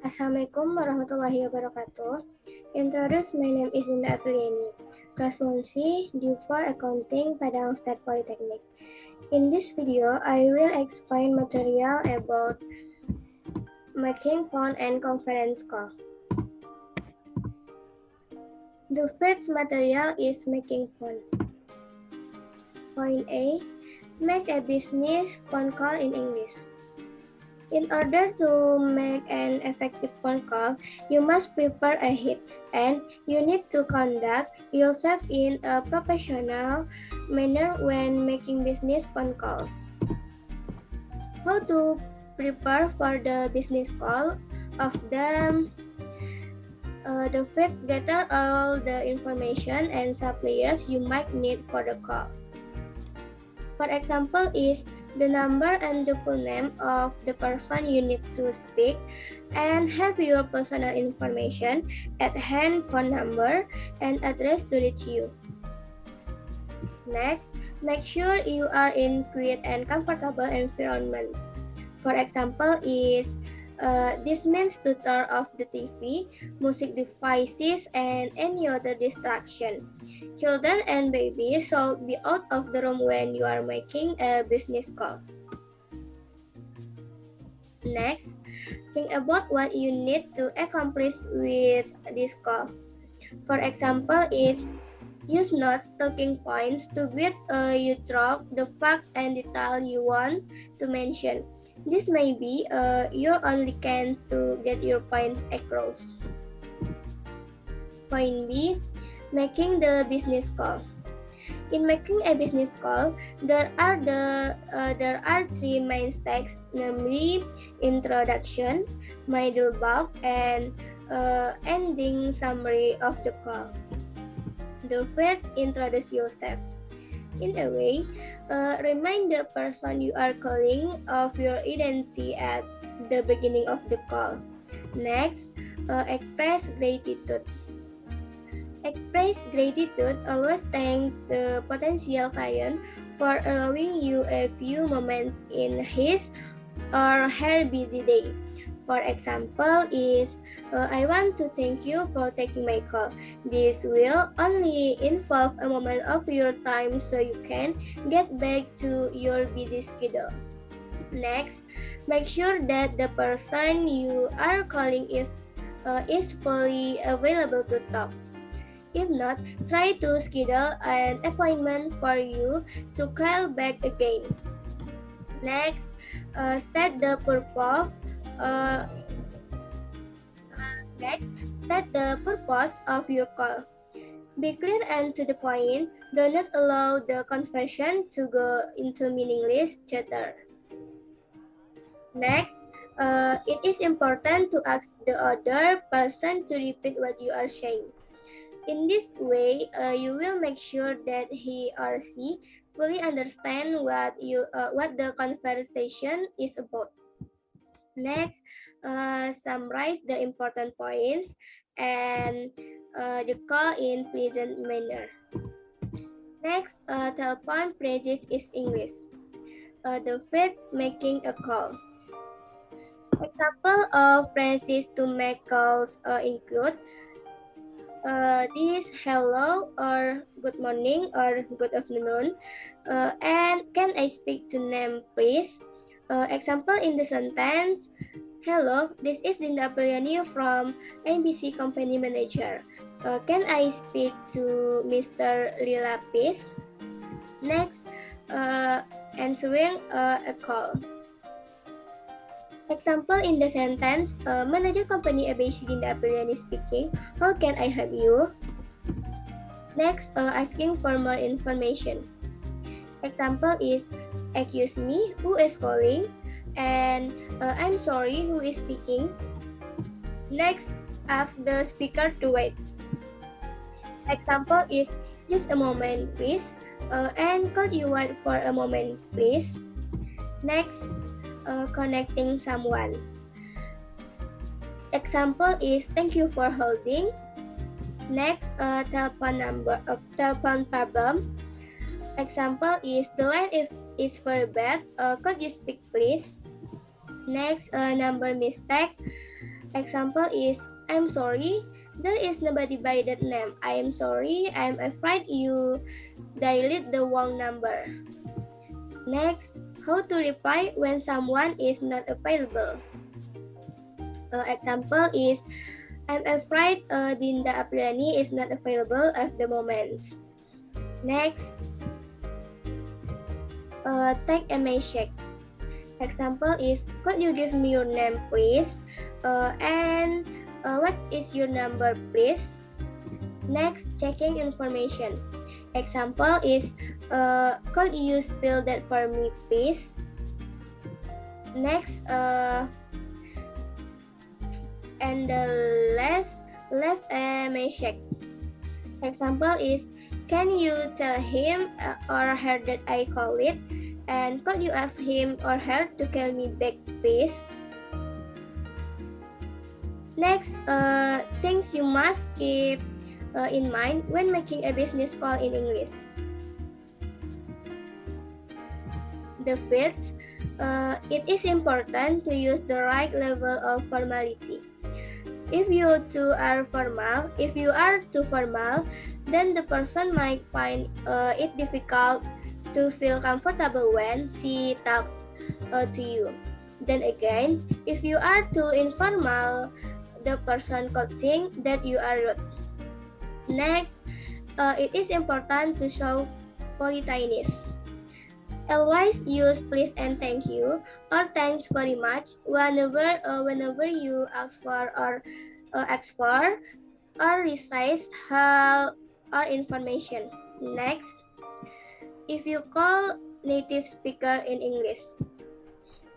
Assalamualaikum warahmatullahi wabarakatuh. Introduce, my name is Indah Apriliani, Class 1C, due for Accounting, Padang State Polytechnic. In this video, I will explain material about making phone and conference call. The first material is making phone. Point A, make a business phone call in English. In order to make an effective phone call, you must prepare ahead and you need to conduct yourself in a professional manner when making business phone calls. How to prepare for the business call? Of them, the first gather all the information and suppliers you might need for the call. For example, is the number and the full name of the person you need to speak, and have your personal information at hand, phone number, and address to reach you. Next, make sure you are in quiet and comfortable environment. For example, this means to turn off the TV, music devices, and any other distraction. Children and babies should be out of the room when you are making a business call. Next, think about what you need to accomplish with this call. For example, use notes, talking points to get you through the facts and detail you want to mention. This may be your only chance to get your point across. Point B, making the business call. In making a business call, there are three main steps, namely introduction, middle bulk, and ending summary of the call. The first, introduce yourself. In a way, remind the person you are calling of your identity at the beginning of the call. Next, express gratitude. Express gratitude, always thank the potential client for allowing you a few moments in his or her busy day. For example, I want to thank you for taking my call. This will only involve a moment of your time so you can get back to your busy schedule. Next, make sure that the person you are calling is fully available to talk. If not, try to schedule an appointment for you to call back again. Next, state the purpose. State the purpose of your call. Be clear and to the point. Do not allow the conversation to go into meaningless chatter. Next, it is important to ask the other person to repeat what you are saying. In this way, you will make sure that he or she fully understand what the conversation is about. Next, summarize the important points and the call in pleasant manner. Next, telephone phrases is English. The phrase making a call. Example of phrases to make calls include this hello or good morning or good afternoon, and can I speak to name please? Example in the sentence, hello, this is Dinda Apriliani from NBC Company Manager. Can I speak to Mr. Lilapis? Next, answering a call. Example in the sentence, Manager Company ABC Dinda Apriliani speaking. How can I help you? Next, asking for more information. Example is, excuse me, who is calling? And I'm sorry, who is speaking? Next, ask the speaker to wait. Example is, just a moment please. And could you wait for a moment please? Next, connecting someone. Example is, thank you for holding. Next, telephone problem. Example is, the line is very bad. Could you speak please? Next, number mistake. Example is, I'm sorry, there is nobody by that name. I am sorry, I am afraid you dialed the wrong number. Next, how to reply when someone is not available. Example is, I'm afraid Dinda Apriani is not available at the moment. Next, take a check. Example is, could you give me your name please? And what is your number please? Next, checking information. Example is, could you spell that for me please? Next, and the left check. Example is, can you tell him or her that I call it? And could you ask him or her to call me back please? Next, things you must keep in mind when making a business call in English. The first, it is important to use the right level of formality. If you are too formal, then the person might find it difficult to feel comfortable when she talks to you. Then again, if you are too informal, the person could think that you are rude. Next, it is important to show politeness. Always use please and thank you or thanks very much whenever you ask for or recite help or information. Next, if you call native speaker in English,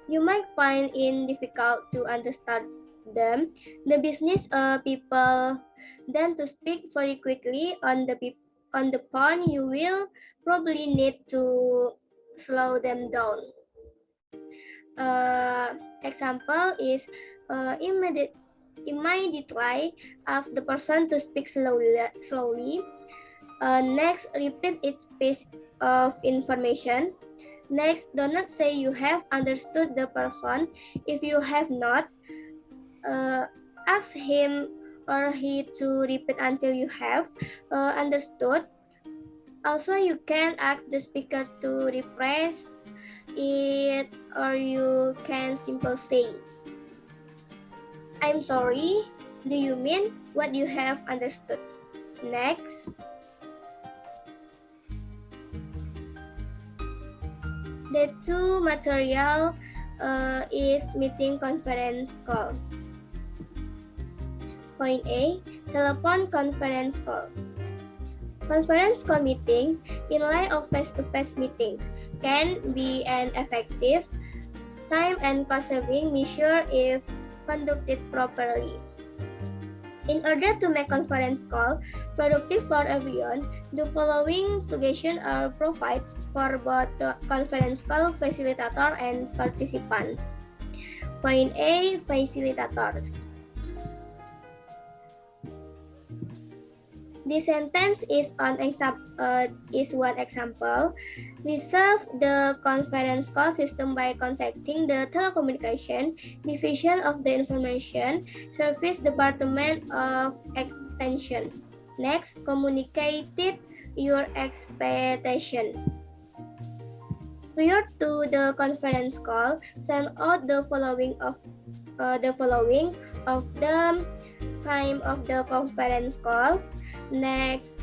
you might find it difficult to understand them. The business people tend to speak very quickly on the phone. You will probably need to slow them down. Example is, immediately ask the person to speak slowly. Next, repeat each piece of information. Next, do not say you have understood the person. If you have not, ask him or he to repeat until you have understood. Also, you can ask the speaker to rephrase it, or you can simply say, I'm sorry, do you mean what you have understood? Next, the two material is meeting conference call. Point A, telephone conference call. Conference call meeting, in light of face-to-face meetings, can be an effective time and cost-saving measure if conducted properly. In order to make conference call productive for everyone, the following suggestions are provided for both the conference call facilitator and participants. Point A, facilitators. This sentence is one example. We serve the conference call system by contacting the telecommunication division of the information service department of extension. Next, communicated your expectation. Prior to the conference call, send out the following of the time of the conference call. Next,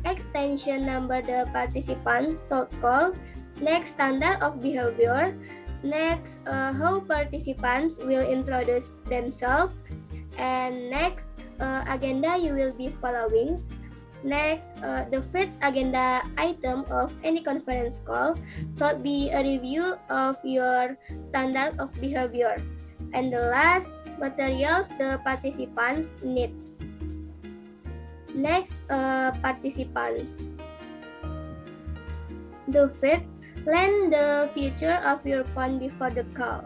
extension number the participant should call. Next, standard of behavior. Next, how participants will introduce themselves. And next, agenda you will be following. Next, the first agenda item of any conference call should be a review of your standard of behavior. And the last, materials the participants need. Next, participants. The first, plan the feature of your phone before the call.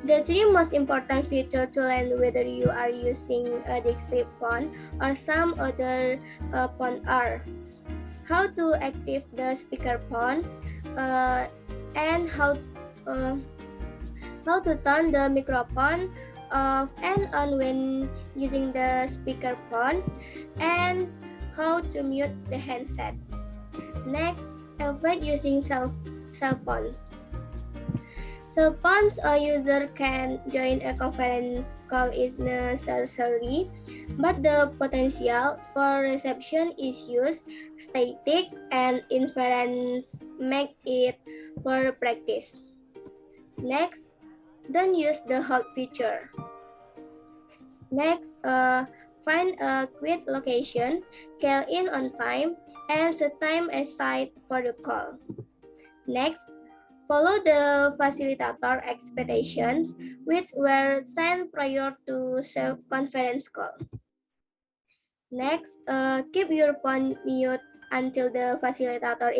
The three most important features to learn whether you are using a Dextrip phone or some other phone are: how to activate the speakerphone, and how to turn the microphone off and on when using the speakerphone, and how to mute the handset. Next, avoid using cell phones. Cell phones, a user can join a conference call is necessary, but the potential for reception issues, static, and inference make it poor practice. Next, don't use the hold feature. Next, find a quiet location, call in on time, and set time aside for the call. Next, follow the facilitator expectations, which were set prior to conference call. Next, keep your phone mute until the facilitator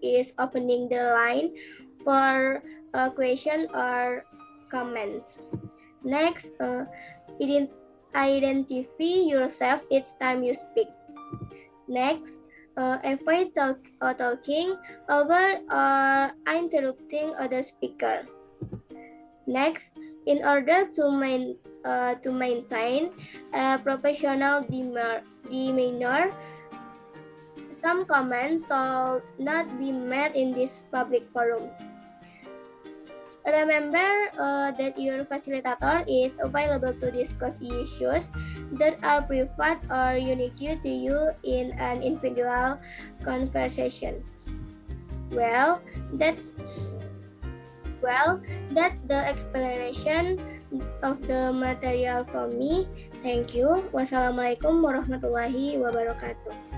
is opening the line for a question or comments. Next, identify yourself each time you speak. Next, avoid talking over or interrupting other speaker. Next, in order to maintain a professional demeanor, some comments shall not be made in this public forum. Remember that your facilitator is available to discuss issues that are private or unique to you in an individual conversation. Well, that's the explanation of the material from me. Thank you. Wassalamualaikum warahmatullahi wabarakatuh.